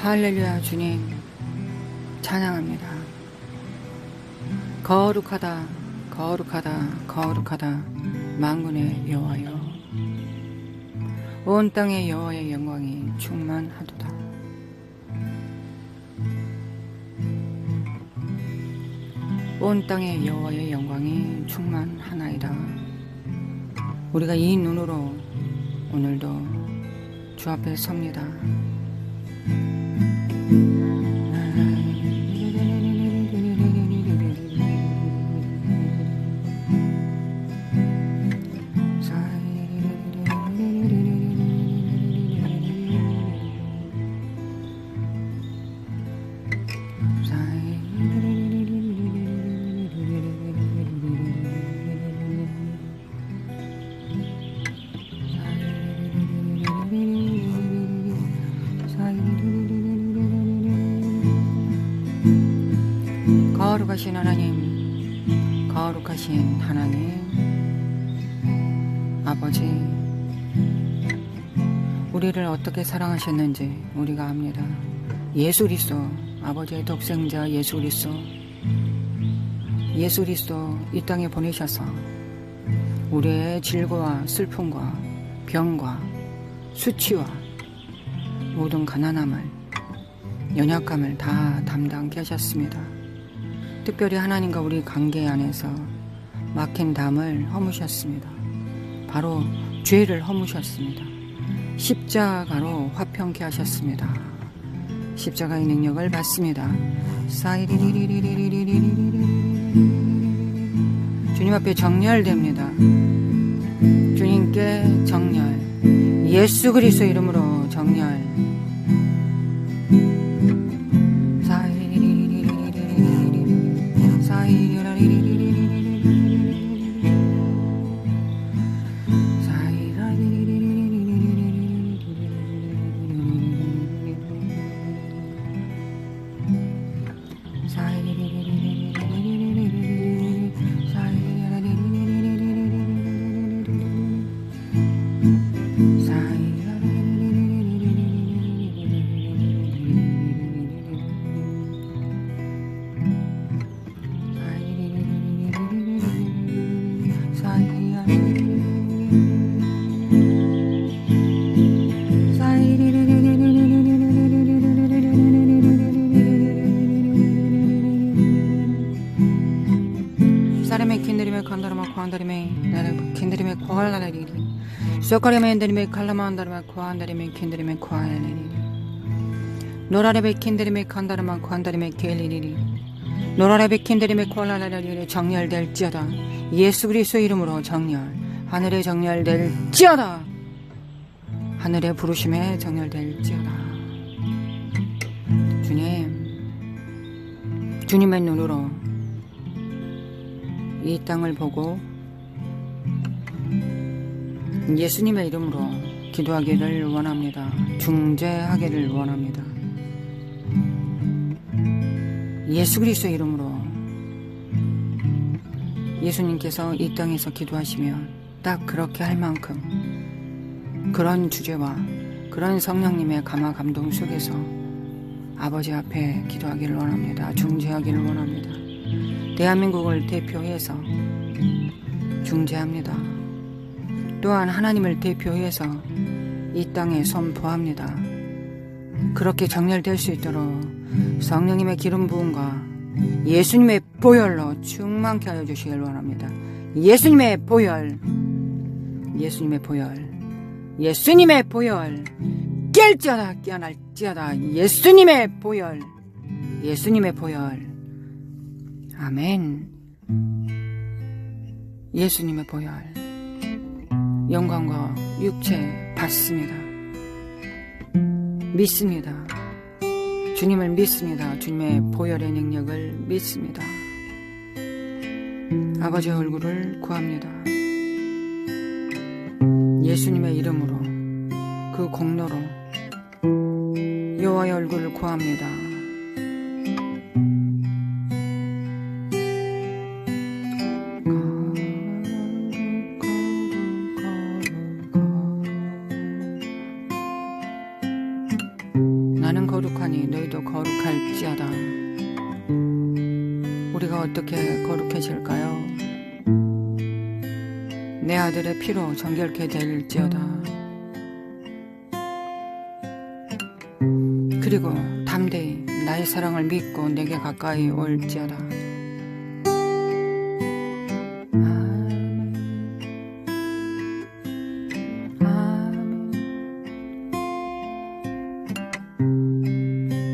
할렐루야. 주님 찬양합니다. 거룩하다 거룩하다 거룩하다 만군의 여호와여, 온 땅의 여호와의 영광이 충만하도다. 온 땅의 여호와의 영광이 충만하나이다. 우리가 이 눈으로 오늘도 주 앞에 섭니다. 거룩하신 하나님, 거룩하신 하나님 아버지, 우리를 어떻게 사랑하셨는지 우리가 압니다. 예수 그리스도, 아버지의 독생자 예수 그리스도 이 땅에 보내셔서 우리의 질고와 슬픔과 병과 수치와 모든 가난함을, 연약함을 다 담당케 하셨습니다. 특별히 하나님과 우리 관계 안에서 막힌 담을 허무셨습니다. 바로 죄를 허무셨습니다. 십자가로 화평케 하셨습니다. 십자가의 능력을 받습니다. 주님 앞에 정렬됩니다. 주님께 정렬, 예수 그리스도 이름으로 정렬. 소카리메 엔데리메 칼라만다르마 코안다리메 킨데리메 코아엘리리 노라레베 킨데리메 칸다르마 코안다리메 켈리리리 노라레베 킨데리메 코알라라리리 정렬될지어다. 예수 그리스도 이름으로 정렬, 하늘에 정렬될지어다. 하늘의 부르심에 정렬될지어다. 주님의 눈으로 이 땅을 보고 예수님의 이름으로 기도하기를 원합니다. 중재하기를 원합니다. 예수 그리스도 이름으로 예수님께서 이 땅에서 기도하시면 딱 그렇게 할 만큼 그런 주제와 그런 성령님의 감화 감동 속에서 아버지 앞에 기도하기를 원합니다. 중재하기를 원합니다. 대한민국을 대표해서 중재합니다. 또한 하나님을 대표해서 이 땅에 선포합니다. 그렇게 정렬될 수 있도록 성령님의 기름 부음과 예수님의 보혈로 충만케 하여 주시길 원합니다. 예수님의 보혈, 예수님의 보혈, 예수님의 보혈, 깰지어다 깨어날지어다. 예수님의 보혈, 예수님의 보혈. 아멘. 예수님의 보혈, 영광과 육체 받습니다. 믿습니다. 주님을 믿습니다. 주님의 보혈의 능력을 믿습니다. 아버지의 얼굴을 구합니다. 예수님의 이름으로, 그 공로로 여호와의 얼굴을 구합니다. 나는 거룩하니 너희도 거룩할지어다. 우리가 어떻게 거룩해질까요? 내 아들의 피로 정결케 될지어다. 그리고 담대히 나의 사랑을 믿고 내게 가까이 올지어다.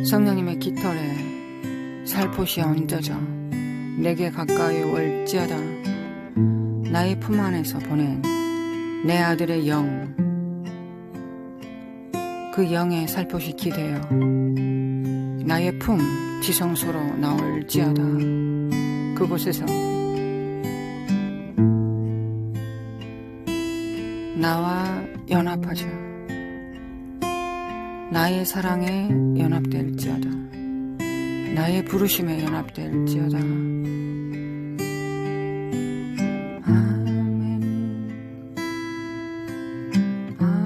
성령님의 깃털에 살포시 얹어져 내게 가까이 올지어다. 나의 품 안에서 보낸 내 아들의 영, 그 영의 살포시 기대어 나의 품 지성소로 나올지어다. 그곳에서 나와 연합하자. 나의 사랑에 연합될지어다. 나의 부르심에 연합될지어다. 아멘.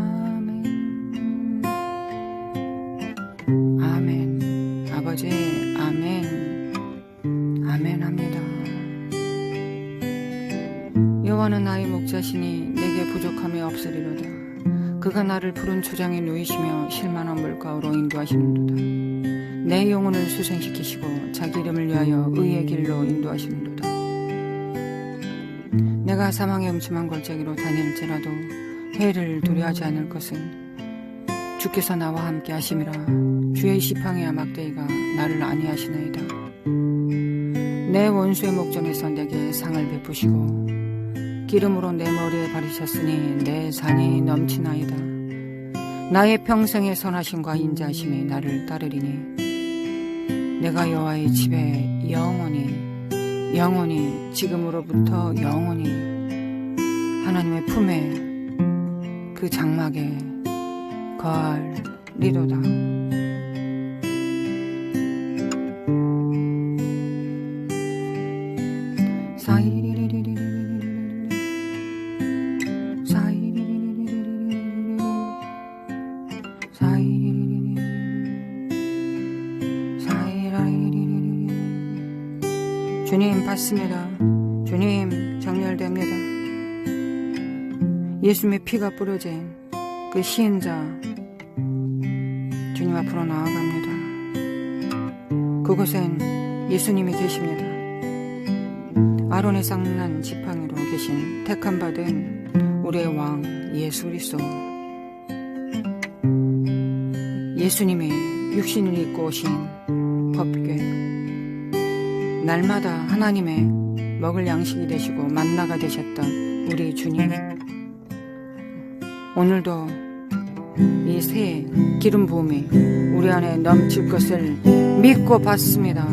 아멘. 아멘. 아버지, 아멘. 아멘 합니다. 여호와는 나의 목자시니 내게 부족함이 없으리로다. 그가 나를 푸른 초장에 누이시며 실만한 물가로 인도하시는도다. 내 영혼을 수생시키시고 자기 이름을 위하여 의의 길로 인도하시는도다. 내가 사망의 음침한 골짜기로 다닐지라도 해를 두려워하지 않을 것은 주께서 나와 함께 하심이라. 주의 지팡이와 막대기가 나를 안위하시나이다. 내 원수의 목전에서 내게 상을 베푸시고 기름으로 내 머리에 바르셨으니 내 산이 넘치나이다. 나의 평생의 선하심과 인자하심이 나를 따르리니 내가 여호와의 집에 영원히 지금으로부터 영원히 하나님의 품에 그 장막에 거하리로다. 주님 받습니다. 주님 정렬됩니다. 예수님의 피가 뿌려진 그 시인자 주님 앞으로 나아갑니다. 그곳엔 예수님이 계십니다. 아론의 쌍난 지팡이로 계신 택함받은 우리의 왕 예수 그리스도, 예수님이 육신을 입고 오신 법궤, 날마다 하나님의 먹을 양식이 되시고 만나가 되셨던 우리 주님, 오늘도 이 새 기름 부음이 우리 안에 넘칠 것을 믿고 받습니다.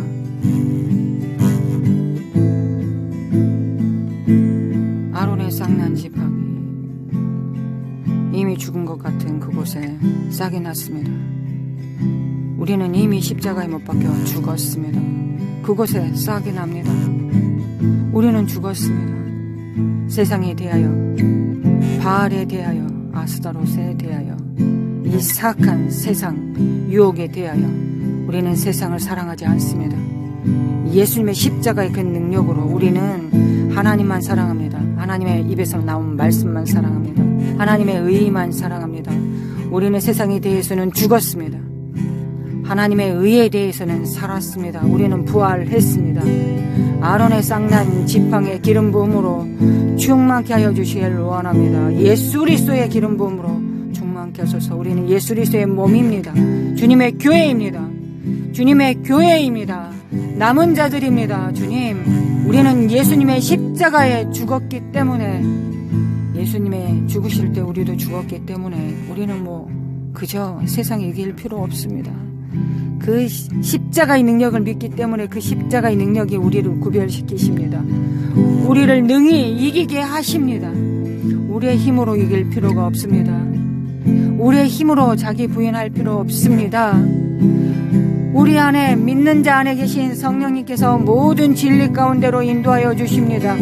아론의 쌍난 지팡이, 이미 죽은 것 같은 그곳에 싹이 났습니다. 우리는 이미 십자가에 못 박혀 죽었습니다. 그곳에 싹이 납니다. 우리는 죽었습니다. 세상에 대하여, 바알에 대하여, 아스타롯에 대하여, 이 사악한 세상 유혹에 대하여 우리는 세상을 사랑하지 않습니다. 예수님의 십자가의 그 능력으로 우리는 하나님만 사랑합니다. 하나님의 입에서 나온 말씀만 사랑합니다. 하나님의 의만 사랑합니다. 우리는 세상에 대해서는 죽었습니다. 하나님의 의에 대해서는 살았습니다. 우리는 부활했습니다. 아론의 쌍난 지팡이의 기름 부음으로 충만케 하여 주시기를 원합니다. 예수 그리스도의 기름 부음으로 충만케 하소서. 우리는 예수 그리스도의 몸입니다. 주님의 교회입니다. 주님의 교회입니다. 남은 자들입니다. 주님, 우리는 예수님의 십자가에 죽었기 때문에, 예수님의 죽으실 때 우리도 죽었기 때문에 우리는 그저 세상에 이길 필요 없습니다. 그 십자가의 능력을 믿기 때문에 그 십자가의 능력이 우리를 구별시키십니다. 우리를 능히 이기게 하십니다. 우리의 힘으로 이길 필요가 없습니다. 우리의 힘으로 자기 부인할 필요 없습니다. 우리 안에, 믿는 자 안에 계신 성령님께서 모든 진리 가운데로 인도하여 주십니다.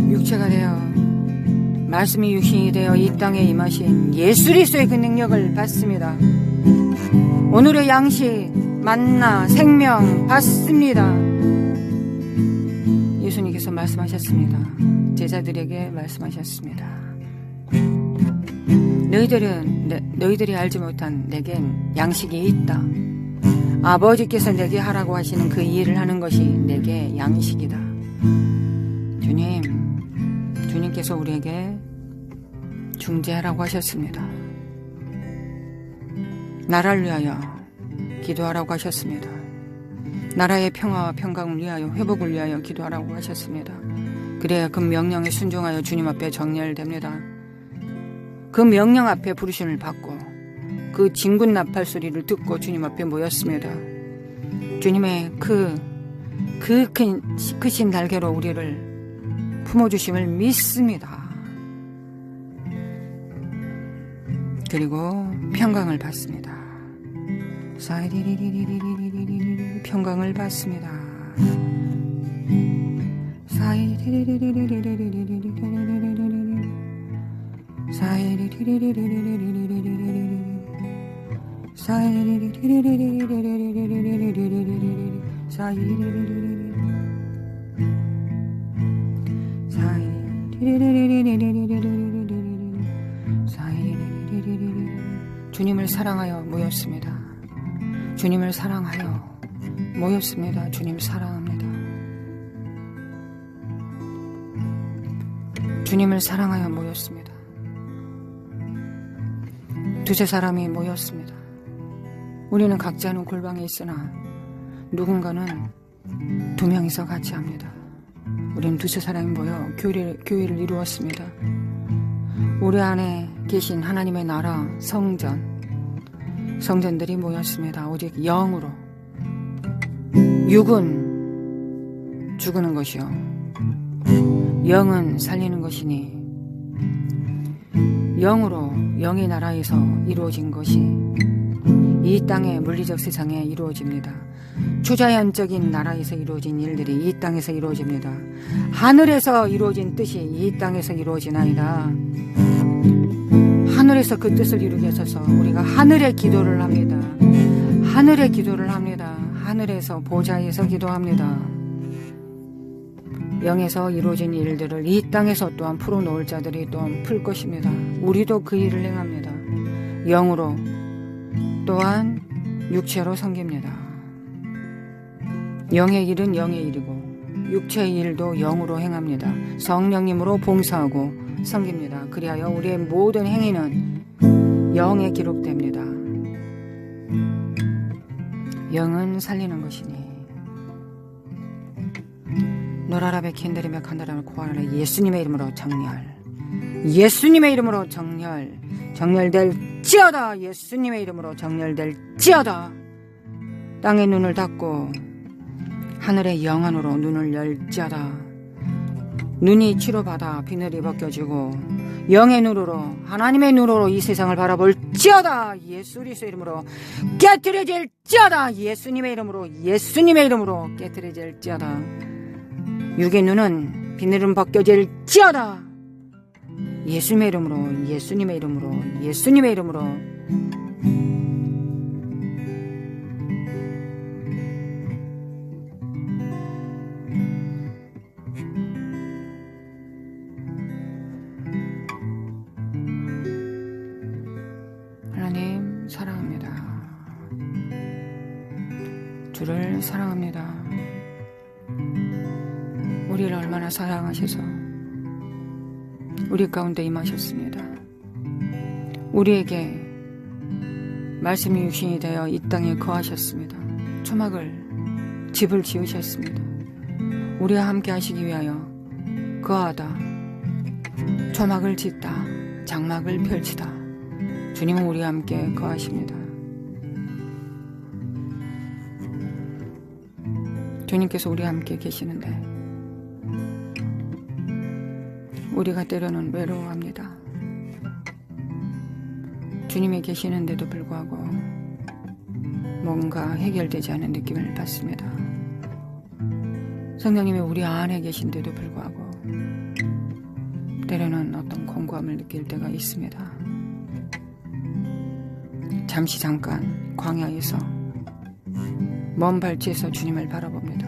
육체가 되어 말씀이 육신이 되어 이 땅에 임하신 예수 그리스도의 그 능력을 받습니다. 오늘의 양식, 만나, 생명 받습니다. 예수님께서 말씀하셨습니다. 제자들에게 말씀하셨습니다. 너희들이 알지 못한 내겐 양식이 있다. 아버지께서 내게 하라고 하시는 그 일을 하는 것이 내게 양식이다. 주님께서 우리에게 중재하라고 하셨습니다. 나라를 위하여 기도하라고 하셨습니다. 나라의 평화와 평강을 위하여, 회복을 위하여 기도하라고 하셨습니다. 그래야 그 명령에 순종하여 주님 앞에 정렬됩니다. 그 명령 앞에 부르심을 받고 그 진군 나팔 소리를 듣고 주님 앞에 모였습니다. 주님의 크신 날개로 우리를 품어주심을 믿습니다. 그리고 평강을 받습니다. 평강을 받습니다. 주님을 사랑하여 모였습니다. 주님을 사랑하여 모였습니다. 주님 사랑합니다. 주님을 사랑하여 모였습니다. 두세 사람이 모였습니다. 우리는 각자는 골방에 있으나 누군가는 두 명이서 같이 합니다. 우리는 두세 사람이 모여 교회를 이루었습니다. 우리 안에 계신 하나님의 나라 성전들이 모였습니다. 오직 영으로. 육은 죽는 것이요 영은 살리는 것이니 영으로, 영의 나라에서 이루어진 것이 이 땅의 물리적 세상에 이루어집니다. 초자연적인 나라에서 이루어진 일들이 이 땅에서 이루어집니다. 하늘에서 이루어진 뜻이 이 땅에서 이루어지나이다. 하늘에서 그 뜻을 이루게 하셔서 우리가 하늘의 기도를 합니다. 하늘의 기도를 합니다. 하늘에서 보좌에서 기도합니다. 영에서 이루어진 일들을 이 땅에서 또한 풀어놓을 자들이 또한 풀 것입니다. 우리도 그 일을 행합니다. 영으로 또한 육체로 섬깁니다. 영의 일은 영의 일이고 육체의 일도 영으로 행합니다. 성령님으로 봉사하고 섬깁니다. 그리하여 우리의 모든 행위는 영에 기록됩니다. 영은 살리는 것이니 노라라베 캔데리메 칸다라메 코아라 예수님의 이름으로 정렬, 예수님의 이름으로 정렬될지어다. 예수님의 이름으로 정렬될지어다. 땅의 눈을 닫고 하늘의 영안으로 눈을 열지어다. 눈이 치료받아 비늘이 벗겨지고 영의 눈으로, 하나님의 눈으로 이 세상을 바라볼지어다. 예수 그리스도의 이름으로 깨트려질지어다. 예수님의 이름으로 깨트려질지어다. 육의 눈은 비늘은 벗겨질지어다. 예수님의 이름으로 하나님 사랑합니다. 주를 사랑합니다. 우리를 얼마나 사랑하셔서 우리 가운데 임하셨습니다. 우리에게 말씀이 육신이 되어 이 땅에 거하셨습니다. 집을 지으셨습니다. 우리와 함께 하시기 위하여 거하다, 초막을 짓다, 장막을 펼치다. 주님은 우리와 함께 거하십니다. 주님께서 우리와 함께 계시는데 우리가 때로는 외로워합니다. 주님이 계시는데도 불구하고 뭔가 해결되지 않은 느낌을 받습니다. 성령님이 우리 안에 계신데도 불구하고 때로는 어떤 공부 견고함을 느낄 때가 있습니다. 잠시 잠깐 광야에서 먼 발치에서 주님을 바라봅니다.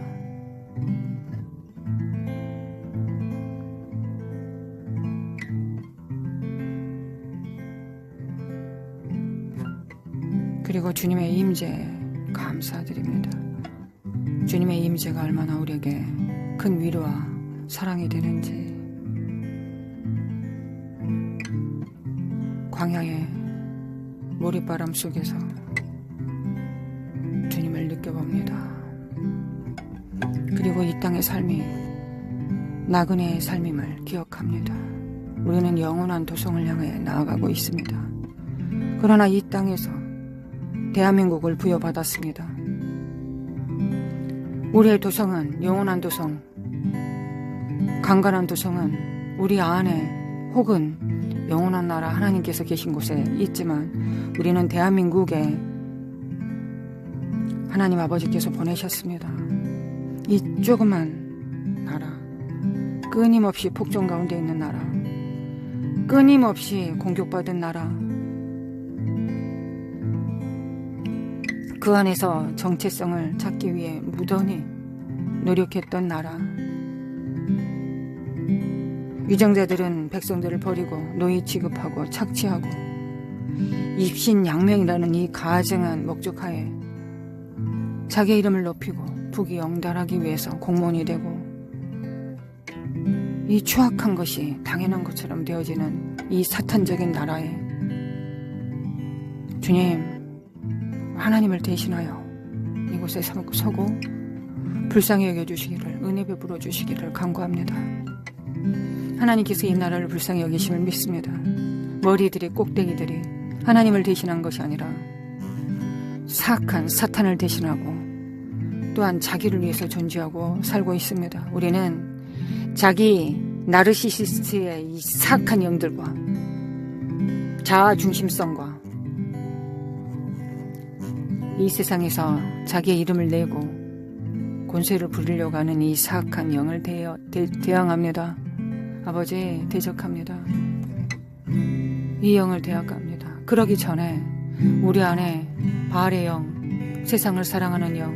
그리고 주님의 임재 감사드립니다. 주님의 임재가 얼마나 우리에게 큰 위로와 사랑이 되는지 광야의 모래바람 속에서 주님을 느껴봅니다. 그리고 이 땅의 삶이 나그네의 삶임을 기억합니다. 우리는 영원한 도성을 향해 나아가고 있습니다. 그러나 이 땅에서 대한민국을 부여받았습니다. 우리의 도성은 영원한 도성, 강건한 도성은 우리 안에 혹은 영원한 나라 하나님께서 계신 곳에 있지만 우리는 대한민국에 하나님 아버지께서 보내셨습니다. 이 조그만 나라, 끊임없이 폭정 가운데 있는 나라, 끊임없이 공격받은 나라, 그 안에서 정체성을 찾기 위해 무던히 노력했던 나라. 위정자들은 백성들을 버리고 노예 취급하고 착취하고 입신양명이라는 이 가증한 목적하에 자기 이름을 높이고 부귀영달하기 위해서 공무원이 되고 이 추악한 것이 당연한 것처럼 되어지는 이 사탄적인 나라에 주님, 하나님을 대신하여 이곳에 서고 불쌍히 여겨주시기를, 은혜 베풀어 주시기를 간구합니다. 하나님께서 이 나라를 불쌍히 여기심을 믿습니다. 머리들이, 꼭대기들이 하나님을 대신한 것이 아니라 사악한 사탄을 대신하고 또한 자기를 위해서 존재하고 살고 있습니다. 우리는 자기 나르시시스트의 이 사악한 영들과 자아중심성과 이 세상에서 자기의 이름을 내고 권세를 부리려고 하는 이 사악한 영을 대항합니다. 아버지, 대적합니다. 이 영을 대항합니다. 그러기 전에 우리 안에 바알의 영, 세상을 사랑하는 영,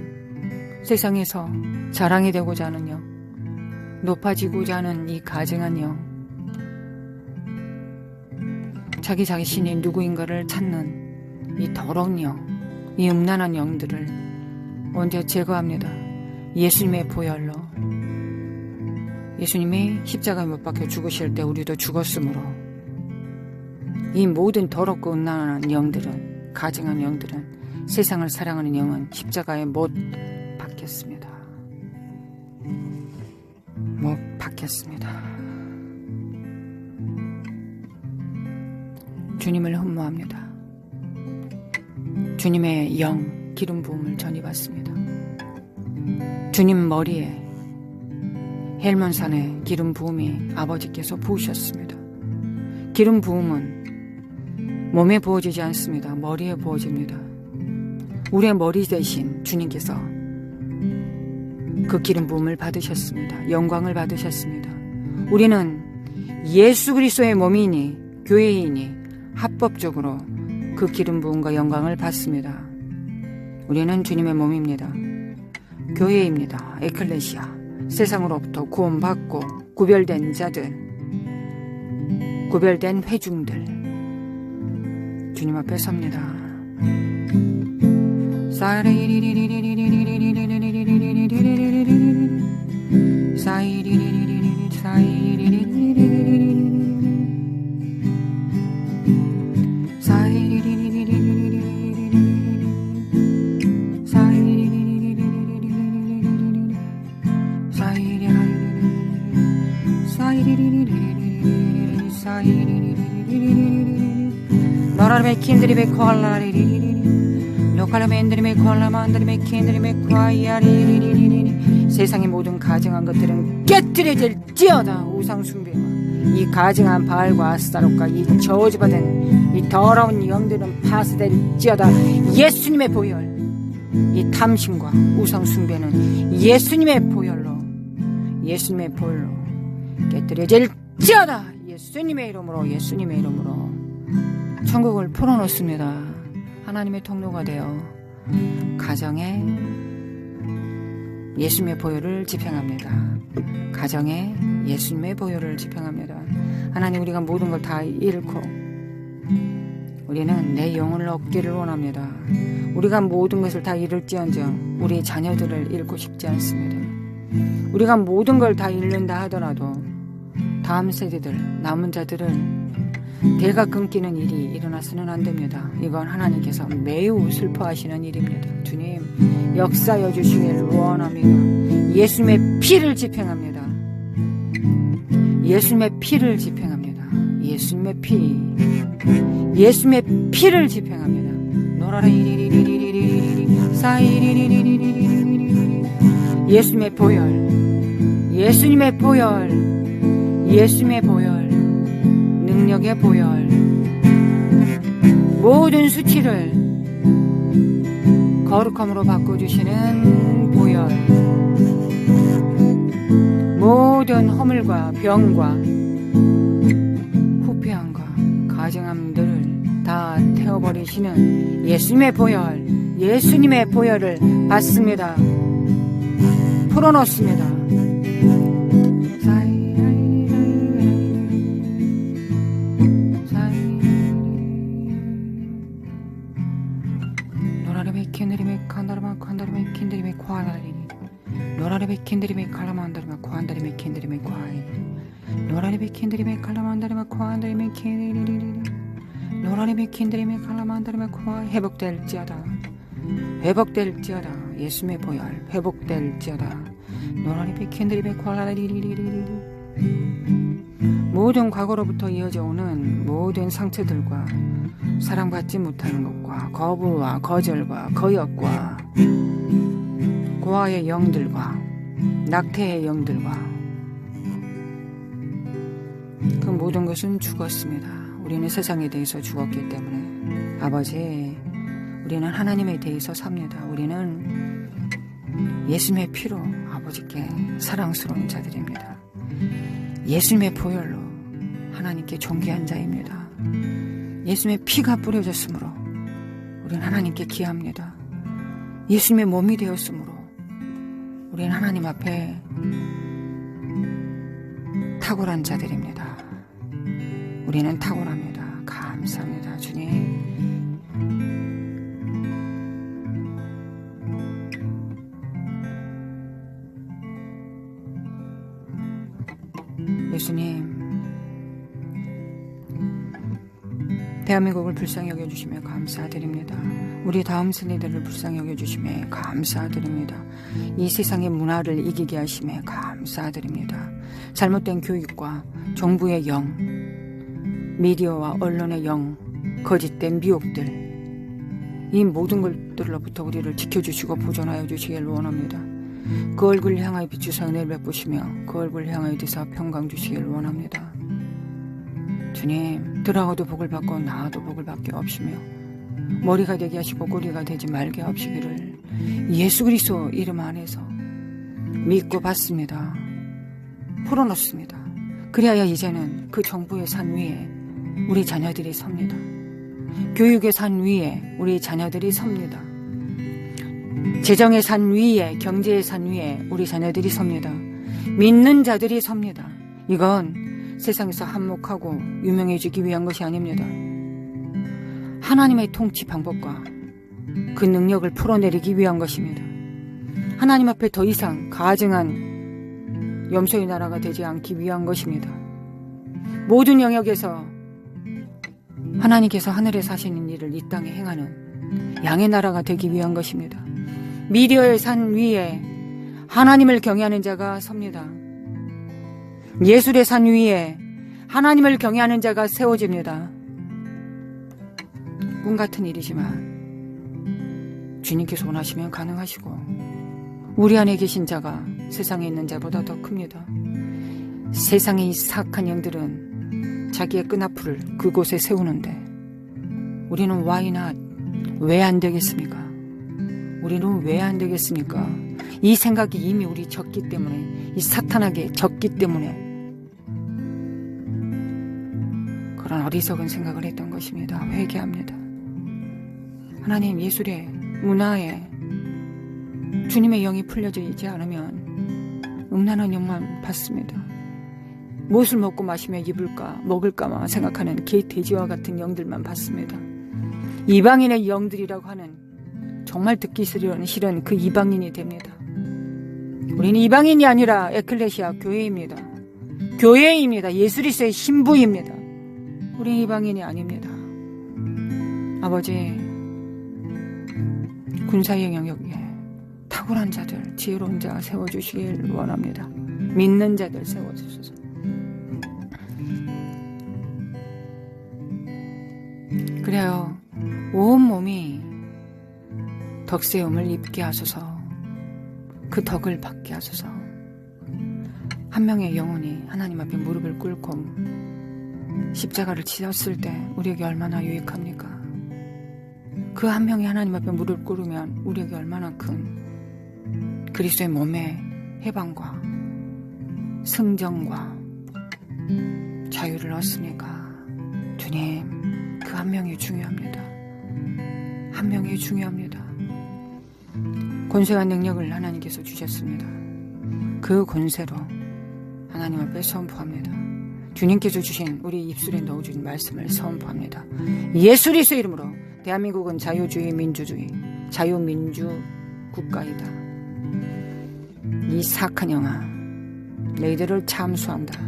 세상에서 자랑이 되고자 하는 영, 높아지고자 하는 이 가증한 영, 자기 자신이 누구인가를 찾는 이 더러운 영, 이 음란한 영들을 먼저 제거합니다. 예수님의 보혈로. 예수님이 십자가에 못 박혀 죽으실 때 우리도 죽었으므로 이 모든 더럽고 음란한 영들은, 가증한 영들은, 세상을 사랑하는 영은 십자가에 못 박혔습니다. 못 박혔습니다. 주님을 흠모합니다. 주님의 영, 기름 부음을 전입받습니다. 주님 머리에 헬몬산에 기름 부음이 아버지께서 부으셨습니다. 기름 부음은 몸에 부어지지 않습니다. 머리에 부어집니다. 우리의 머리 대신 주님께서 그 기름 부음을 받으셨습니다. 영광을 받으셨습니다. 우리는 예수 그리스도의 몸이니 교회이니 합법적으로 그 기름 부음과 영광을 받습니다. 우리는 주님의 몸입니다. 교회입니다. 에클레시아. 세상으로부터 구원받고 구별된 자들, 구별된 회중들, 주님 앞에 섭니다. 너라메 킨드리메 콜라리리리리 로칼라멘드리메 콜라만드리메 킨드리메 콰이아리리리리리 세상의 모든 가증한 것들은 깨뜨려질지어다. 우상숭배와 이 가증한 바알과 아스타롯과 이 저주받은 이 더러운 영들은 파쇄될지어다. 예수님의 보혈, 이 탐심과 우상숭배는 예수님의 보혈로 깨뜨려질지어다. 예수님의 이름으로 천국을 풀어놓습니다. 하나님의 통로가 되어 가정에 예수님의 보혈을 집행합니다. 가정에 예수님의 보혈을 집행합니다. 하나님, 우리가 모든 걸 다 잃고 우리는 내 영혼을 얻기를 원합니다. 우리가 모든 것을 다 잃을지언정 우리 자녀들을 잃고 싶지 않습니다. 우리가 모든 걸 다 잃는다 하더라도 다음 세대들, 남은 자들을 대가 끊기는 일이 일어나서는 안 됩니다. 이건 하나님께서 매우 슬퍼하시는 일입니다. 주님, 역사여 주시기를 원합니다. 예수님의 피를 집행합니다. 예수님의 피를 집행합니다. 예수님의 피를 집행합니다. 노라라 예수님의 보혈, 예수님의 보혈, 예수님의 보혈, 능력의 보혈, 모든 수치를 거룩함으로 바꿔주시는 보혈, 모든 허물과 병과 후패함과 가증함들을 다 태워버리시는 예수님의 보혈, 예수님의 보혈을 받습니다. 풀어놓습니다. 노라레베 킨드리메 칼라만다리마 코안다리메 킨드리메 과이 노라레베 킨드리메 칼라만다리마 코안다리메 킨드리메 노라레베 킨드리메 칼라만다리마 코아 회복될지어다 회복될지어다 예수의 보혈 회복될지어다 노라레베 킨드리메 콜라리리리리리 모든 과거로부터 이어져 오는 모든 상처들과 사랑받지 못하는 것과 거부와 거절과 거역과 고아의 영들과 낙태의 영들과 그 모든 것은 죽었습니다. 우리는 세상에 대해서 죽었기 때문에 아버지, 우리는 하나님에 대해서 삽니다. 우리는 예수님의 피로 아버지께 사랑스러운 자들입니다. 예수님의 보혈로 하나님께 존귀한 자입니다. 예수님의 피가 뿌려졌으므로 우리는 하나님께 귀합니다. 예수님의 몸이 되었으므로 우리는 하나님 앞에 탁월한 자들입니다. 우리는 탁월합니다. 감사합니다. 주님. 예수님, 대한민국을 불쌍히 여겨주시며 감사드립니다. 우리 다음 세대들을 불쌍히 여겨주시며 감사드립니다. 이 세상의 문화를 이기게 하시며 감사드립니다. 잘못된 교육과 정부의 영, 미디어와 언론의 영, 거짓된 미혹들, 이 모든 것들로부터 우리를 지켜주시고 보존하여 주시길 원합니다. 그 얼굴 향하여 비추사 은혜를 베푸시며 그 얼굴 향하여 드사 평강 주시길 원합니다. 주님, 들어가도 복을 받고 나와도 복을 받게 없으며 머리가 되게 하시고 꼬리가 되지 말게 하시기를 예수 그리스도 이름 안에서 믿고 받습니다. 풀어놓습니다. 그리하여 이제는 그 정부의 산 위에 우리 자녀들이 섭니다. 교육의 산 위에 우리 자녀들이 섭니다. 재정의 산 위에, 경제의 산 위에 우리 자녀들이 섭니다. 믿는 자들이 섭니다. 이건 세상에서 한몫하고 유명해지기 위한 것이 아닙니다. 하나님의 통치 방법과 그 능력을 풀어내리기 위한 것입니다. 하나님 앞에 더 이상 가증한 염소의 나라가 되지 않기 위한 것입니다. 모든 영역에서 하나님께서 하늘에 사시는 일을 이 땅에 행하는 양의 나라가 되기 위한 것입니다. 미디어의 산 위에 하나님을 경외하는 자가 섭니다. 예술의 산 위에 하나님을 경외하는 자가 세워집니다. 꿈 같은 일이지만 주님께서 원하시면 가능하시고 우리 안에 계신 자가 세상에 있는 자보다 더 큽니다. 세상의 이 사악한 영들은 자기의 끈앞을 그곳에 세우는데 우리는 why not? 왜 안 되겠습니까? 우리는 왜 안 되겠습니까? 이 생각이 이미 우리 졌기 때문에, 이 사탄에게 졌기 때문에 그런 어리석은 생각을 했던 것입니다. 회개합니다. 하나님, 예술에, 문화에 주님의 영이 풀려져 있지 않으면 음란한 영만 받습니다. 무엇을 먹고 마시며 입을까 먹을까만 생각하는 개 돼지와 같은 영들만 받습니다. 이방인의 영들이라고 하는 정말 듣기 싫은 그 이방인이 됩니다. 우리는 이방인이 아니라 에클레시아 교회입니다. 교회입니다. 예수 그리스도의 신부입니다. 우리는 이방인이 아닙니다. 아버지, 군사의 영역에 탁월한 자들, 지혜로운 자 세워주시길 원합니다. 믿는 자들 세워주소서. 그래요. 온몸이 덕세움을 입게 하소서. 그 덕을 받게 하소서. 한 명의 영혼이 하나님 앞에 무릎을 꿇고 십자가를 지었을 때 우리에게 얼마나 유익합니까? 그 한 명이 하나님 앞에 무릎을 꿇으면 우리에게 얼마나 큰 그리스도의 몸의 해방과 승정과 자유를 얻습니까? 주님, 그 한 명이 중요합니다. 한 명이 중요합니다. 권세와 능력을 하나님께서 주셨습니다. 그 권세로 하나님 앞에 선포합니다. 주님께서 주신 우리 입술에 넣어준 말씀을 선포합니다. 예수 그리스도의 이름으로 대한민국은 자유주의 민주주의 자유민주 국가이다. 이 사악한 영아, 너희들을 참수한다.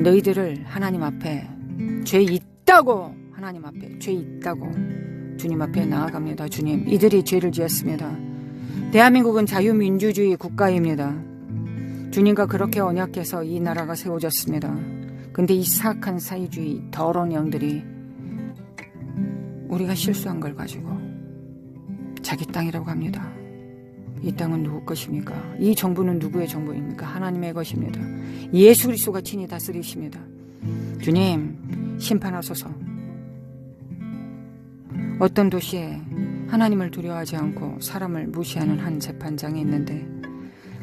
너희들을 하나님 앞에 죄 있다고, 하나님 앞에 죄 있다고 주님 앞에 나아갑니다. 주님, 이들이 죄를 지었습니다. 대한민국은 자유민주주의 국가입니다. 주님과 그렇게 언약해서 이 나라가 세워졌습니다. 근데 이 사악한 사회주의 더러운 영들이 우리가 실수한 걸 가지고 자기 땅이라고 합니다. 이 땅은 누구 것입니까? 이 정부는 누구의 정부입니까? 하나님의 것입니다. 예수 그리스도가 친히 다스리십니다. 주님, 심판하소서. 어떤 도시에 하나님을 두려워하지 않고 사람을 무시하는 한 재판장이 있는데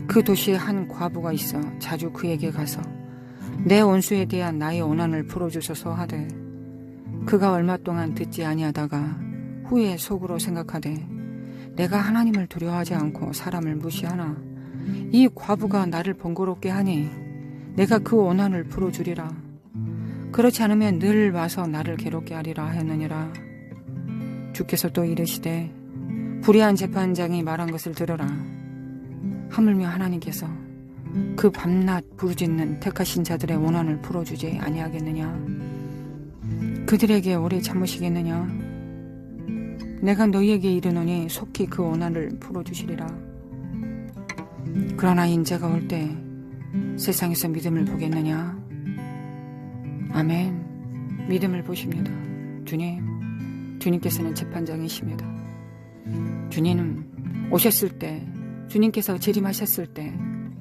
그 도시에 한 과부가 있어 자주 그에게 가서 내 원수에 대한 나의 원한을 풀어주소서 하되 그가 얼마 동안 듣지 아니하다가 후에 속으로 생각하되 내가 하나님을 두려워하지 않고 사람을 무시하나 이 과부가 나를 번거롭게 하니 내가 그 원한을 풀어주리라. 그렇지 않으면 늘 와서 나를 괴롭게 하리라 하였느니라. 주께서 또 이르시되 불의한 재판장이 말한 것을 들으라. 하물며 하나님께서 그 밤낮 부르짖는 택하신 자들의 원한을 풀어주지 아니하겠느냐? 그들에게 오래 참으시겠느냐? 내가 너희에게 이르노니 속히 그 원한을 풀어주시리라. 그러나 인자가 올 때 세상에서 믿음을 보겠느냐? 아멘. 믿음을 보십니다. 주님께서는 재판장이십니다. 주님은 오셨을 때, 주님께서 재림하셨을 때,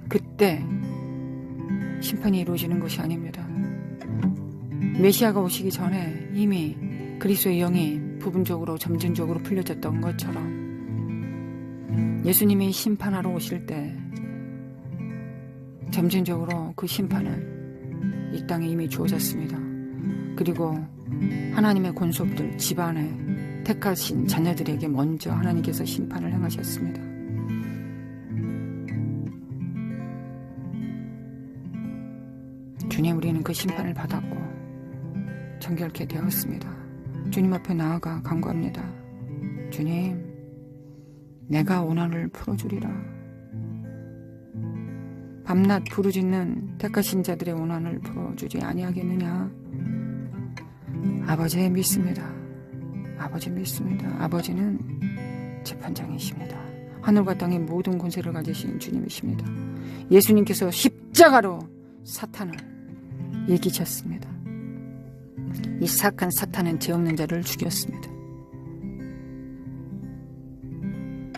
그때 심판이 이루어지는 것이 아닙니다. 메시아가 오시기 전에 이미 그리스도의 영이 부분적으로 점진적으로 풀려졌던 것처럼 예수님이 심판하러 오실 때 점진적으로 그 심판은 이 땅에 이미 주어졌습니다. 그리고 하나님의 권속들 집안에 택하신 자녀들에게 먼저 하나님께서 심판을 행하셨습니다. 주님, 우리는 그 심판을 받았고 정결케 되었습니다. 주님 앞에 나아가 간구합니다. 주님, 내가 원한을 풀어주리라. 밤낮 부르짖는 택하신 자들의 원한을 풀어주지 아니하겠느냐? 아버지 믿습니다. 아버지 믿습니다. 아버지는 재판장이십니다. 하늘과 땅의 모든 권세를 가지신 주님이십니다. 예수님께서 십자가로 사탄을 이기셨습니다. 이 사악한 사탄은 죄 없는 자를 죽였습니다.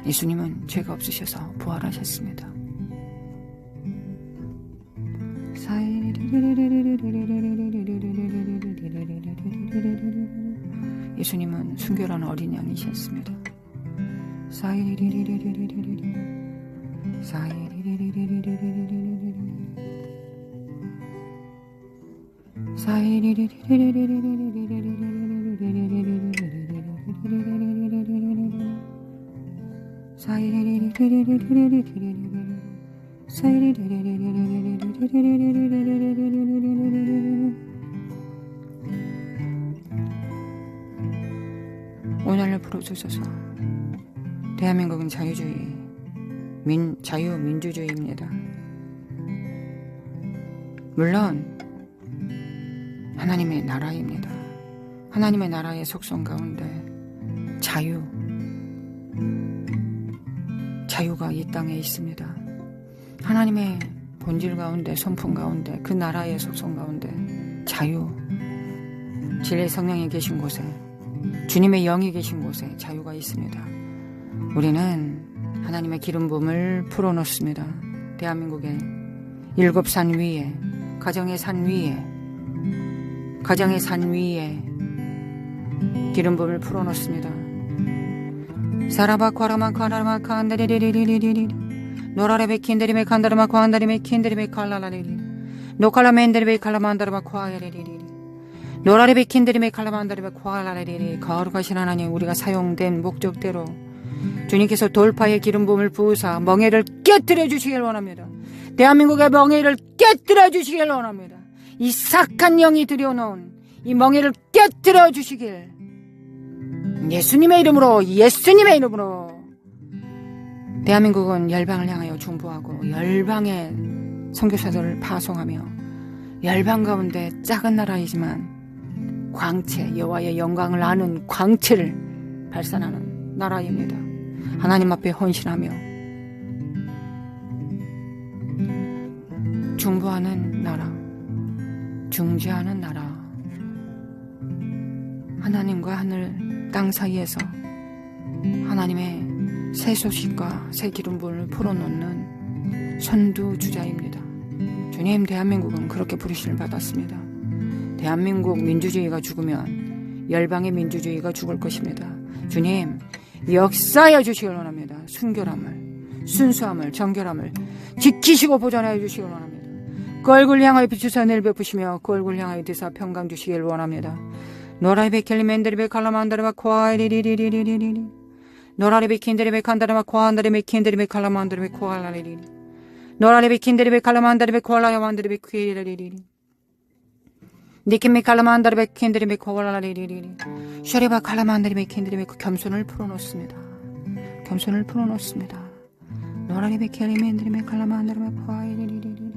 예수님은 죄가 없으셔서 부활하셨습니다. 예수님은 순결한 어린 양이셨습니다. 오늘을 풀어주소서. 대한민국은 자유주의, 자유민주주의입니다. 물론 하나님의 나라입니다. 하나님의 나라의 속성 가운데 자유가 이 땅에 있습니다. 하나님의 본질 가운데, 성품 가운데, 그 나라의 속성 가운데 진리의 성령이 계신 곳에, 주님의 영이 계신 곳에 자유가 있습니다. 우리는 하나님의 기름 부음을 풀어놓습니다. 대한민국의 7산 위에, 가정의 산 위에 기름 부음을 풀어놓습니다. 사라바과라마카라마카 안데리리리리리리 노라레베 킨데리메 칸다르마코 안다리메 킨데리메 칼라라리리 노칼라멘데리베 칼라만다르마코아야리리리 노라레베 킨데리메 칼라만다리메 코알라리리. 거룩하신 하나님, 우리가 사용된 목적대로 주님께서 돌파의 기름 부음을 부으사 멍에를 깨뜨려 주시길 원합니다. 대한민국의 멍에를 깨뜨려 주시길 원합니다. 이 사악한 영이 들여놓은 이 멍에를 깨뜨려 주시길 예수님의 이름으로 대한민국은 열방을 향하여 중보하고 열방의 선교사들을 파송하며 열방 가운데 작은 나라이지만 광채, 여호와의 영광을 아는 광채를 발산하는 나라입니다. 하나님 앞에 헌신하며 중보하는 나라, 중재하는 나라, 하나님과 하늘 땅 사이에서 하나님의 새 소식과 새 기름 부음을 풀어놓는 선두주자입니다. 주님, 대한민국은 그렇게 부르심을 받았습니다. 대한민국 민주주의가 죽으면 열방의 민주주의가 죽을 것입니다. 주님, 역사하여 주시길 원합니다. 순결함을, 순수함을, 정결함을 지키시고 보존하여 주시길 원합니다. 그 얼굴 향하여 비추사 늘 베푸시며 그 얼굴 향하여 드사 평강 주시길 원합니다. 노라이베 켈리멘데리베 칼라만다르바 코아리리리리리리리 노라리베 킨데리베 칸다르마 코안다리베 킨데리베 칼라만다리베 코알라리리 노라리베 킨데리베 칼라만다리베 코알라야만다리베 퀴리리리리 니키메 칼라만다리베 킨데리베 코알라리리리 셔리바 칼라만다리베 킨데리베 겸손을 풀어놓습니다. 겸손을 풀어놓습니다. 노라리베 켈리멘데리베 칼라만다리베 코아리리리리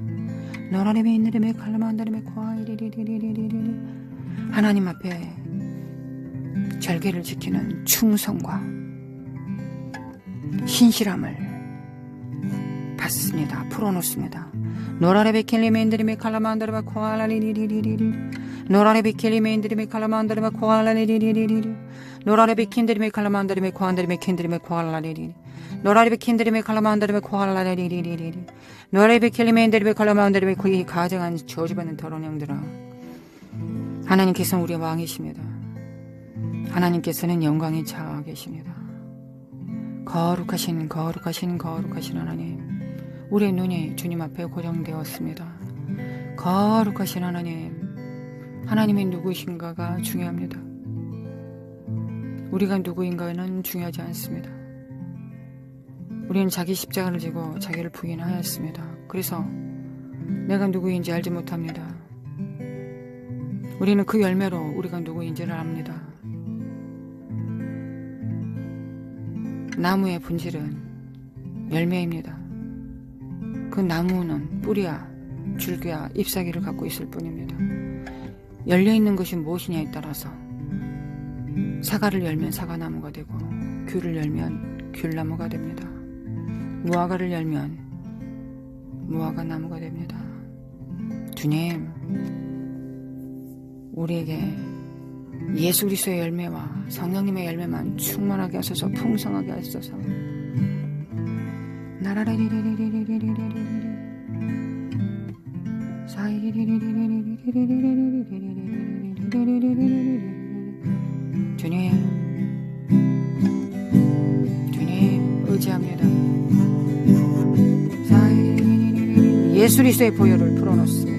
노라리베 인데리베 칼라만다리베 코아리리리리리리 하나님 앞에 절개를 지키는 충성과 신실함을 받습니다. 풀어놓습니다. 노라레베 켈리멘드리메 칼라만다르바 코알라리리리리리 노라레베 켈리멘드리메 칼라만다르바 코알라리리리리리 노라레베 킨드리메 칼라만다르메 코안다리메 킨드리메 코알라리리리 노라레베 킨드리메 칼라만다르메 코알라리리리리리 노라레베 켈리멘드리메 칼라만다르메 그 가정한 저주받는 더러운 영들아, 하나님께서는 우리의 왕이십니다. 하나님께서는 영광에 차아 계십니다. 거룩하신 하나님, 우리의 눈이 주님 앞에 고정되었습니다. 거룩하신 하나님이 누구이신가가 중요합니다. 우리가 누구인가는 중요하지 않습니다. 우리는 자기 십자가를 지고 자기를 부인하였습니다. 그래서 내가 누구인지 알지 못합니다. 우리는 그 열매로 우리가 누구인지를 압니다. 나무의 본질은 열매입니다. 그 나무는 뿌리야 줄기야 잎사귀를 갖고 있을 뿐입니다. 열려있는 것이 무엇이냐에 따라서 사과를 열면 사과나무가 되고 귤을 열면 귤나무가 됩니다. 무화과를 열면 무화과나무가 됩니다. 주님, 우리에게 예수 그리스도의 열매와 성령님의 열매만 충만하게 하소서, 풍성하게 하소서. 주님 의지합니다. 예수 그리스도의 보혈을 풀어놓습니다.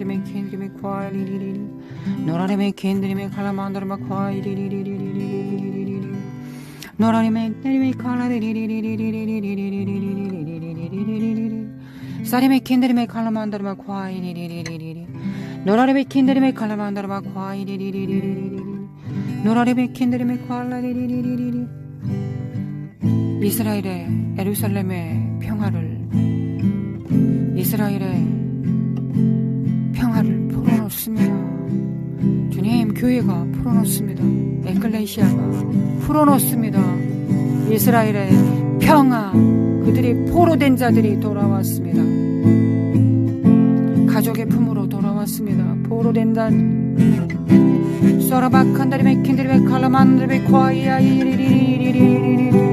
캔드리메 캔드리메 과이리리리리 노라리메 캔드리메 칼라만드르마 과이리리리리리리리리리리 노라리메 캔드리메 칼라리리리리리리리리리리리리리리리리리 사리메 캔드리메 칼라만드르마 과이리리리리리리 노라리메 캔드리메 칼라만드르마 과이리리리리리리리 노라리메 캔드리메 칼라리리리리리 이스라엘의 예루살렘의 평화를 이스라엘의 평화를 풀어놓습니다. 주님 교회가 풀어놓습니다. 에클레시아가 풀어놓습니다. 이스라엘의 평화 그들이 포로된 자들이 돌아왔습니다. 가족의 품으로 돌아왔습니다. 포로된 자 쏘라바칸다리메 킨드리메 칼라만드리메 과이야이리리리리리리리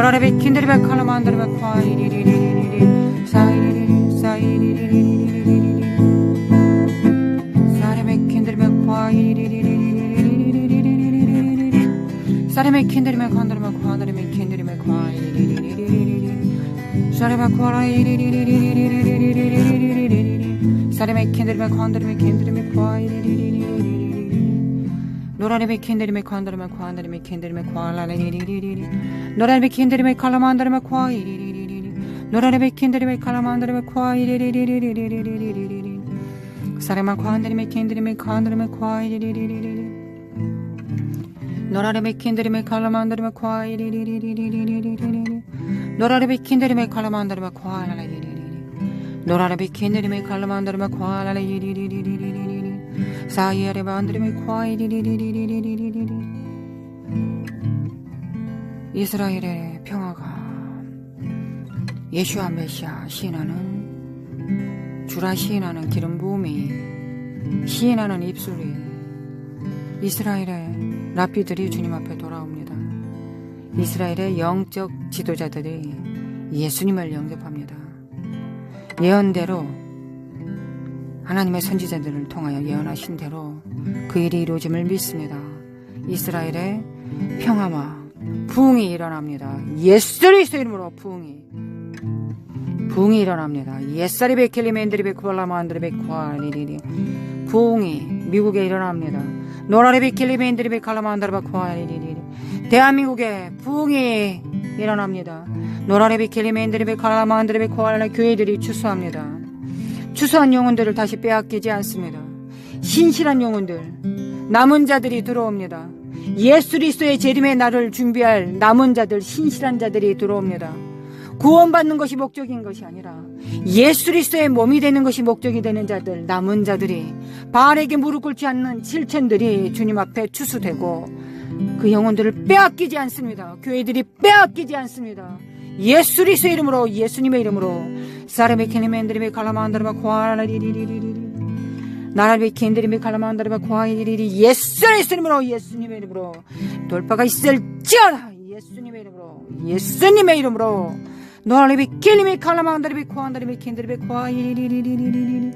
노라레베 킨드리베 칼라만드리베 과이리리리리리 사이리리리 사이리리리리리리리 사레메 킨드리베 과이리리리리리리리리리 사레메 킨드리메 칸드리메 과드리메 킨드리메 과이리리리리리리리 사레바 과이리리리리리리리리리리리 사람의 캔들의 관들의 캔들의 과이리리리리리리리 노라리의 캔들의 관들의 관들의 캔들의 과라리리리리리 노라리의 캔들의 칼라만들의 과이리리리리 노라리의 캔들의 칼라만들의 과이리리리리리리리리리 사람의 관들의 캔들의 관들의 과이리리리리리 노라리의 캔들의 칼라만들의 과이리리리리리리리리 노라리의 캔들의 칼라만들의 과라리리리 노라리의 캔들의 칼라만들의 과라리리리리리리리 사이아의 만들의 과이리리리리리리리 이스라엘의 평화가 예수와 메시아 시인하는 주라 시인하는 기름 부음이 시인하는 입술이 이스라엘의 랍비들이 주님 앞에 돌아옵니다. 이스라엘의 영적 지도자들이 예수님을 영접합니다. 예언대로 하나님의 선지자들을 통하여 예언하신 대로 그 일이 이루어짐을 믿습니다. 이스라엘의 평화와 부흥이 일어납니다. 예수의 이름으로 부흥이 일어납니다. 예사리 베켈리멘드리 베쿠발라만드리 베쿠아리리리 부흥이 미국에 일어납니다. 노라리 베켈리멘드리 베칼라만드리 베쿠아리리리 대한민국에 부흥이 일어납니다. 노라리 베켈리멘드리 베칼라만드리 베쿠아리리 교회들이 추수합니다. 추수한 영혼들을 다시 빼앗기지 않습니다. 신실한 영혼들 남은 자들이 들어옵니다. 예수 그리스도의 재림의 날을 준비할 남은 자들 신실한 자들이 들어옵니다. 구원받는 것이 목적인 것이 아니라 예수 그리스도의 몸이 되는 것이 목적이 되는 자들 남은 자들이 바알에게 무릎 꿇지 않는 7천들이 주님 앞에 추수되고 그 영혼들을 빼앗기지 않습니다. 교회들이 빼앗기지 않습니다. 예수 그리스도의 이름으로 예수님의 이름으로 사람의 캔리맨드리메 칼라만드르바 과라리리리리리 나라의 캔드리메 칼라만드르바 과이리리 예수 그리스도의 이름으로 예수님의 이름으로 돌파가 있을지어다. 예수님의 이름으로 예수님의 이름으로 노라리비 캔리메 칼라만드리메 과안드리메 캔드리메 과이리리리리리리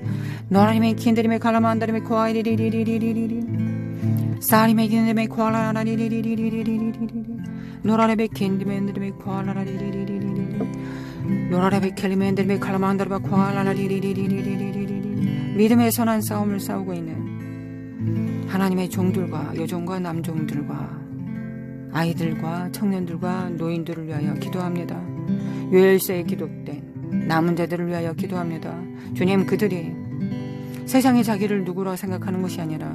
노라리메 캔드리메 칼라만드리메 과이리리리리리리 사리메 캔드리메 과라라리리리리리리리 노라레베 캔디맨드르베 과라라리리리리리 노라레베 켈리맨드르베 칼라만드르베 과라라리리리리리리리 믿음의 선한 싸움을 싸우고 있는 하나님의 종들과 여종과 남종들과 아이들과 청년들과 노인들을 위하여 기도합니다. 요엘서에 기록된 남은 자들을 위하여 기도합니다. 주님, 그들이 세상이 자기를 누구라 생각하는 것이 아니라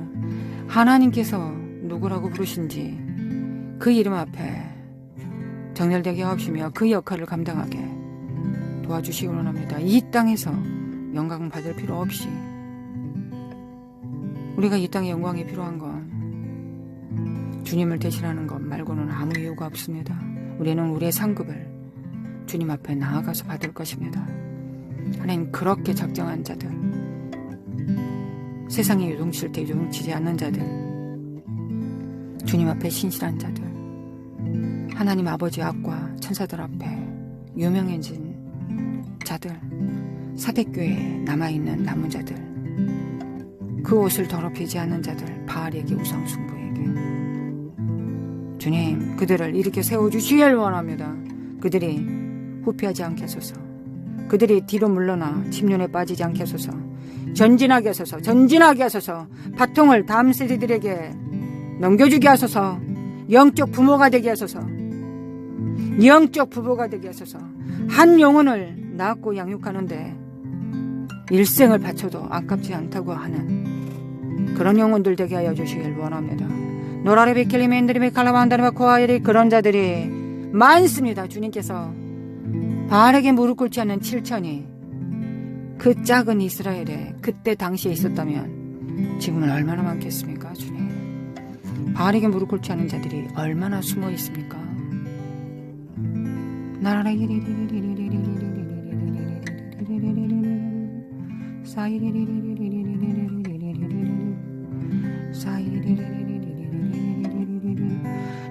하나님께서 누구라고 부르신지 그 이름 앞에 정렬되게 하옵시며 그 역할을 감당하게 도와주시기 원합니다. 이 땅에서 영광 받을 필요 없이 우리가 이 땅에 영광이 필요한 건 주님을 대신하는 것 말고는 아무 이유가 없습니다. 우리는 우리의 상급을 주님 앞에 나아가서 받을 것입니다. 하나님, 그렇게 작정한 자들, 세상에 요동칠 때 요동치지 않는 자들, 주님 앞에 신실한 자들, 하나님 아버지 앞과 천사들 앞에 유명해진 자들, 사대교회에 남아있는 남은 자들, 그 옷을 더럽히지 않는 자들, 바알에게 우상숭배에게 주님, 그들을 일으켜 세워주시길 원합니다. 그들이 후피하지 않게 하소서. 그들이 뒤로 물러나 침륜에 빠지지 않게 하소서. 전진하게 하소서. 전진하게 하소서. 바통을 다음 세대들에게 넘겨주게 하소서. 영적 부모가 되게 하소서. 영적 부모가 되게 하소서. 한 영혼을 낳고 양육하는데 일생을 바쳐도 아깝지 않다고 하는 그런 영혼들 되게 하여 주시길 원합니다. 노라레비 켈리맨드리비 칼라반다리바 코아이리 그런 자들이 많습니다. 주님께서 바알에게 무릎 꿇지 않는 7천이 그 작은 이스라엘에 그때 당시에 있었다면 지금은 얼마나 많겠습니까? 주님, 바알에게 무릎 꿇지 않는 자들이 얼마나 숨어 있습니까?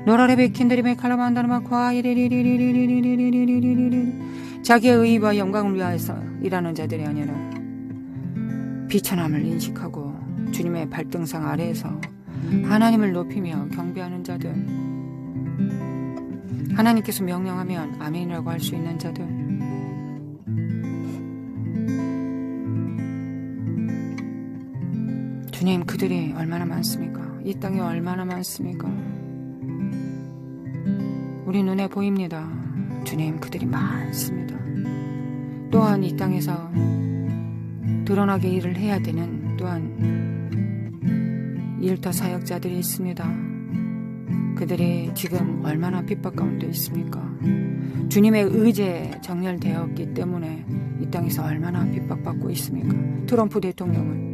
노라레베 킨드리베 칼라만다르마 과이리리리리리리리리리리리리 자기의 의와 영광을 위하여서 일하는 자들이 아니라 비천함을 인식하고 주님의 발등상 아래에서 하나님을 높이며 경배하는 자들, 하나님께서 명령하면 아멘이라고 할 수 있는 자들, 주님, 그들이 얼마나 많습니까? 이 땅에 얼마나 많습니까? 우리 눈에 보입니다. 주님, 그들이 많습니다. 또한 이 땅에서 드러나게 일을 해야 되는 또한 일터 사역자들이 있습니다. 그들이 지금 얼마나 핍박 가운데 있습니까? 주님의 의지에 정렬되었기 때문에 이 땅에서 얼마나 핍박받고 있습니까? 트럼프 대통령을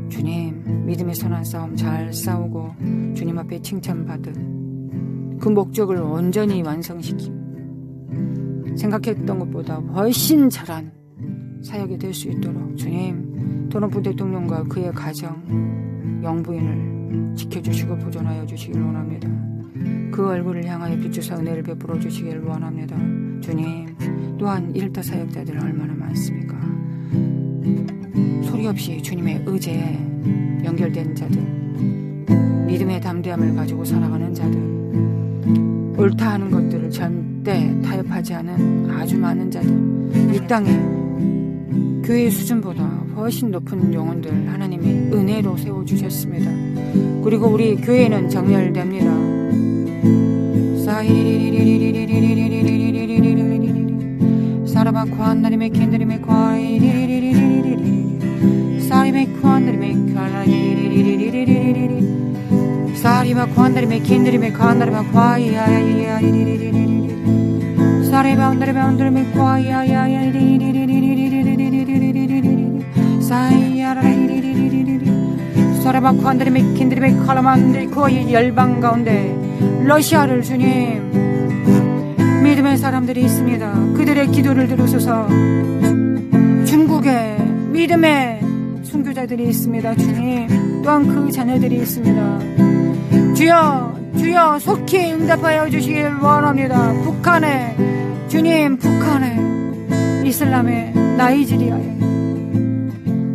주님, 믿음의 선한 싸움 잘 싸우고 주님 앞에 칭찬받을 그 목적을 온전히 완성시키 생각했던 것보다 훨씬 잘한 사역이 될 수 있도록 주님, 트럼프 대통령과 그의 가정, 영부인을 지켜주시고 보존하여 주시길 원합니다. 그 얼굴을 향하여 비추사 은혜를 베풀어 주시길 원합니다. 주님, 또한 일터 사역자들 얼마나 많습니까? 소리 없이 주님의 의지에 연결된 자들, 믿음의 담대함을 가지고 살아가는 자들, 옳다 하는 것들을 절대 타협하지 않은 아주 많은 자들, 이 땅에 교회의 수준보다 훨씬 높은 영혼들 하나님이 은혜로 세워주셨습니다. 그리고 우리 교회는 정렬됩니다. 사라바 쿠안나리메 켄드리메 쿠아이리리리리리리 사리메 쿠안나리메 쿠아이리리리리리리 사리바 쿠안나리메 켄드리메 쿠안나리바 쿠아이야야야야리리리리리 사리바 온나리바 온나리메 쿠아이야야야리리리리리리리리리리리리리리리 사이야라리리리리리리 사라바 쿠안나리메 켄드리메 칼라만들이 거의 열방 가운데 러시아를 주님, 믿음의 사람들이 있습니다. 그들의 기도를 들으소서. 중국에 믿음의 순교자들이 있습니다. 주님, 또한 그 자녀들이 있습니다. 주여, 주여 속히 응답하여 주시길 원합니다. 북한에, 주님, 북한에, 이슬람의 나이지리아에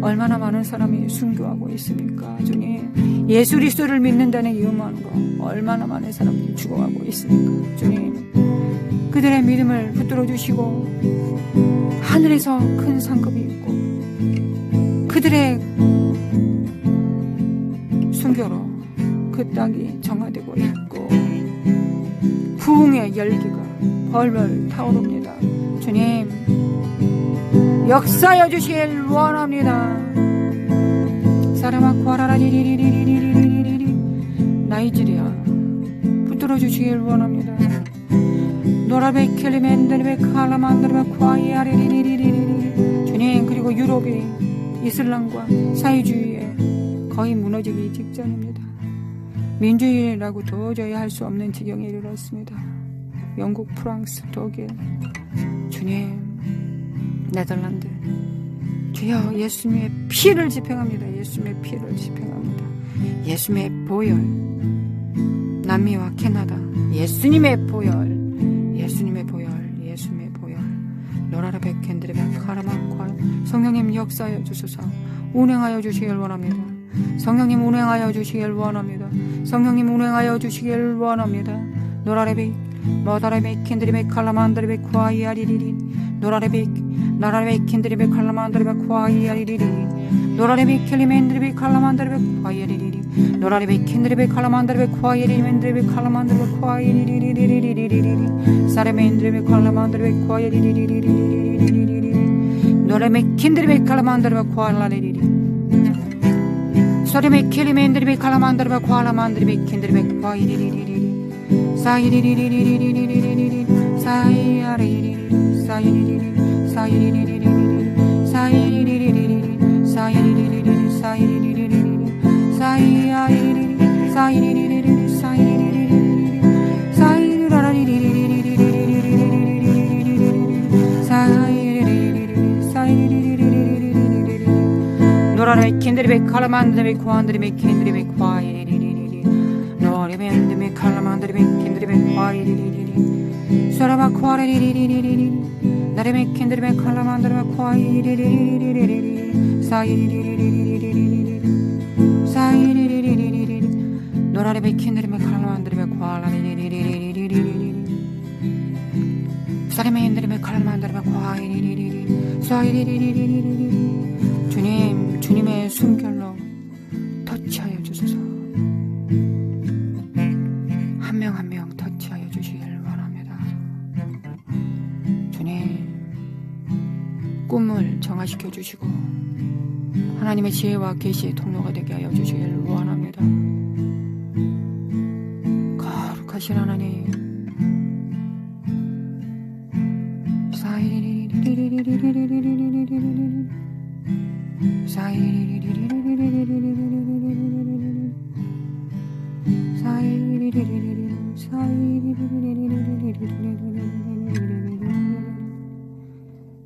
얼마나 많은 사람이 순교하고 있습니까? 주님, 예수 그리스도를 믿는다는 이유만 거 얼마나 많은 사람들이 죽어가고 있습니까? 주님, 그들의 믿음을 붙들어 주시고 하늘에서 큰 상급이 있고 그들의 순교로 그 땅이 정화되고 있고 부흥의 열기가 벌벌 타오릅니다. 주님, 역사여 주시길 원합니다. 사라마 쿠아라라리리리리리리리리리 나이지리아 붙들어 주시길 원합니다. 노라베 켈리멘드리베 칼라만드리베 쿠아이아리리리리리리 주님, 그리고 유럽이 이슬람과 사회주의에 거의 무너지기 직전입니다. 민주주의라고 도저히 할 수 없는 지경에 이르렀습니다. 영국, 프랑스, 독일, 주님, 네덜란드, 주여 예수님의 피를 집행합니다. 예수님의 피를 집행합니다. 예수님의 보혈, 남미와 캐나다, 예수님의 보혈, 예수님의 보혈, 예수님의 보혈, 노라라 백캔들의 카라마ኳ 성령님 역사하여 주소서. 운행하여 주시길 원합니다. 성령님 운행하여 주시길 원합니다. 성령님 운행하여 주시길 원합니다. 노라레비 머다레비 캔드리베 칼라만드리베 쿠아이아리리리 노라레비 나라레비 캔드리베 칼라만드리베 쿠아이아리리리 노라레비 켈리멘드리베 칼라만드리베 쿠아이아리리리 노라레비 캔드리베 칼라만드리베 쿠아이아리멘드리베 칼라만드리베 쿠아이리리리리리리리리리 사레멘드리베 칼라만드리베 쿠아이리리리리리리리리리 노라레비 캔드리베 칼라만드리베 쿠아라리리리 소레메 켈리멘드리베 칼라만드리베 쿠아라만드리베 캔드리베 쿠아이리리리리 사이리리리리리리리리리 사이아리리리 사이리리리 사이리리리리리 사이리리리리 사이리리리리 사이리리리리 사이아리리리 사이리리리리 사이리리리리 사이리라리리리리리리리리리리리리리 사이리리리리 사이리리리리리리리리리 노라레 킨드리베 칼라만드리베 쿠안드리베 킨드리베 쿠아이리리리리 노레벤드메 칼라만드리베 킨드리베 쿠아이리리리리 소라바 쿠아리리리리리리 나레메 킨드리베 칼라만드리베 쿠아이리리리리리리리 사이리리리리리리리리 사이리리리리리리 노라레베 킨드리베 칼라만드리베 쿠아라리리리리리리리리 사레메 인드리베 칼라만드리베 쿠아이리리리리 사이리리리리리리 주님, 주님의 숨결로 터치하여 주소서. 한 명 한 명 터치하여 주시길 원합니다. 주님, 꿈을 정화시켜 주시고 하나님의 지혜와 계시의 통로가 되게 하여 주시길 원합니다. 거룩하신 하나님,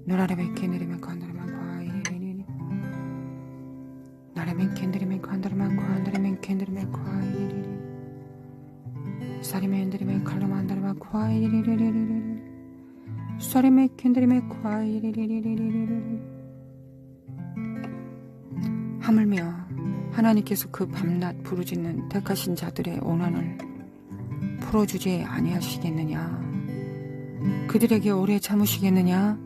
노라레베 캔드리메 칸드리만 과이리리 나레멘 캔드리메 칸드리만 과이리리 캔드리메 과이리리 사리메 엔드리메 칼라만다리만 과이리리리리리 사리메 캔드리메 과이리리리리리리. 하물며 하나님께서 그 밤낮 부르짖는 택하신 자들의 원한을 풀어주지 아니하시겠느냐? 그들에게 오래 참으시겠느냐?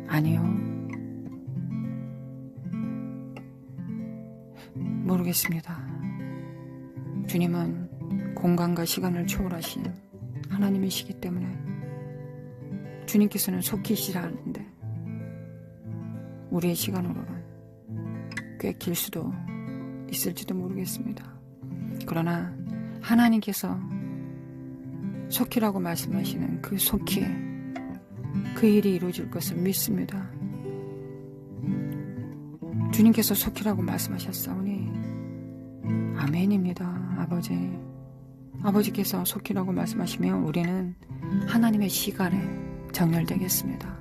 아니요. 모르겠습니다. 주님은 공간과 시간을 초월하신 하나님이시기 때문에 주님께서는 속히시라는데 우리의 시간으로는 꽤 길 수도 있을지도 모르겠습니다. 그러나 하나님께서 속히라고 말씀하시는 그 속히에 그 일이 이루어질 것을 믿습니다. 주님께서 속히라고 말씀하셨사오니 아멘입니다. 아버지께서 속히라고 말씀하시면 우리는 하나님의 시간에 정렬되겠습니다.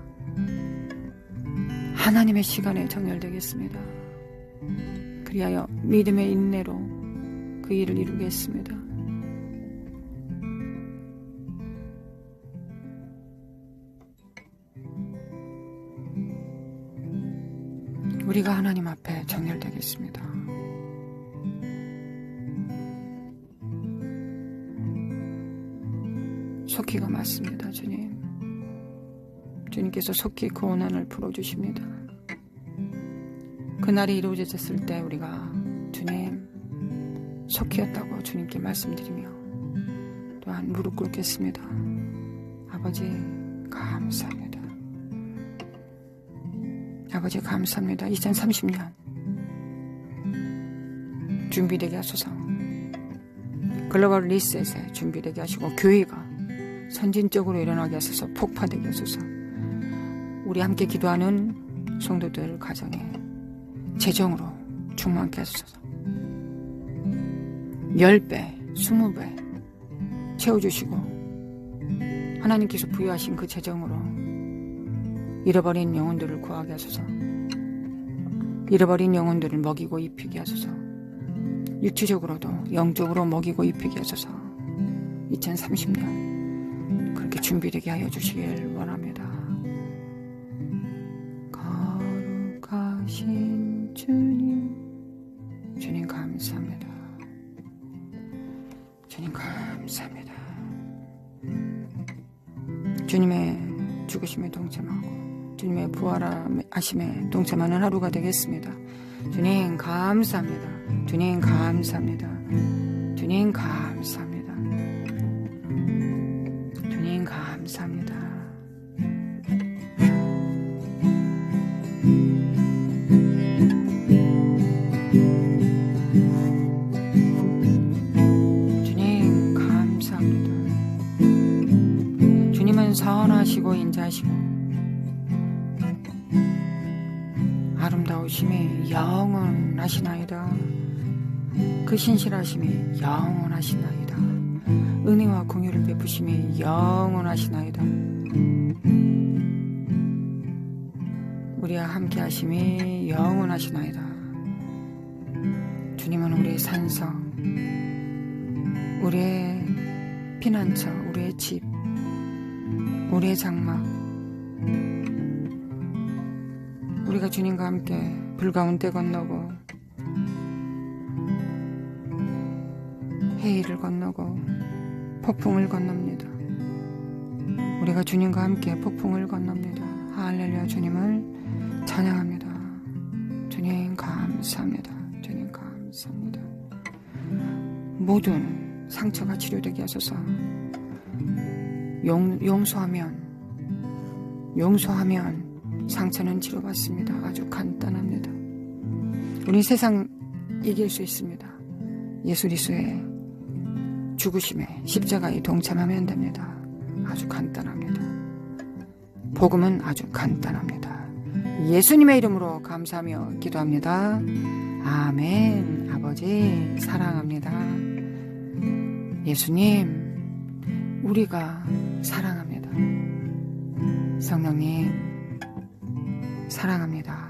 하나님의 시간에 정렬되겠습니다. 그리하여 믿음의 인내로 그 일을 이루겠습니다. 우리가 하나님 앞에 정렬되겠습니다. 속히가 맞습니다. 주님께서 속히 그 원한을 풀어주십니다. 그날이 이루어졌을 때 우리가 주님 속히였다고 주님께 말씀드리며 또한 무릎 꿇겠습니다. 아버지 감사합니다. 아버지 감사합니다. 2030년 준비되게 하소서. 글로벌 리셋에 준비되게 하시고 교회가 선진적으로 일어나게 하소서. 폭파되게 하소서. 우리 함께 기도하는 성도들 가정에 재정으로 충만케 하소서. 10배, 20배 채워주시고 하나님께서 부여하신 그 재정으로 잃어버린 영혼들을 구하게 하소서. 잃어버린 영혼들을 먹이고 입히게 하소서. 육체적으로도 영적으로 먹이고 입히게 하소서. 2030년 그렇게 준비되게 하여 주시길 원합니다. 거룩하신 주님 감사합니다. 주님 감사합니다. 주님의 죽으심에 동참하고 주님의 부활하심에 동참하는 하루가 되겠습니다. 주님 감사합니다. 주님 감사합니다. 주님 감사합니다. 주님 감사합니다. 주님 감사합니다. 주님은 선하시고 인자하시고 아름다우심이 영원하시나이다. 그 신실하심이 영원하시나이다. 은혜와 공유를 베푸심이 영원하시나이다. 우리와 함께 하심이 영원하시나이다. 주님은 우리의 산성, 우리의 피난처, 우리의 집, 우리의 장막, 우리가 주님과 함께 불 가운데 건너고 해일을 건너고 폭풍을 건넙니다. 우리가 주님과 함께 폭풍을 건넙니다. 할렐루야. 주님을 찬양합니다. 주님 감사합니다. 감사합니다. 주님 감사합니다. 모든 상처가 치료되게 하소서. 용서하면 상처는 치료받습니다. 아주 간단합니다. 우리 세상 이길 수 있습니다. 예수 그리스도의 죽으심에 십자가에 동참하면 됩니다. 아주 간단합니다. 복음은 아주 간단합니다. 예수님의 이름으로 감사하며 기도합니다. 아멘. 아버지 사랑합니다. 예수님, 우리가 사랑합니다. 성령님 사랑합니다.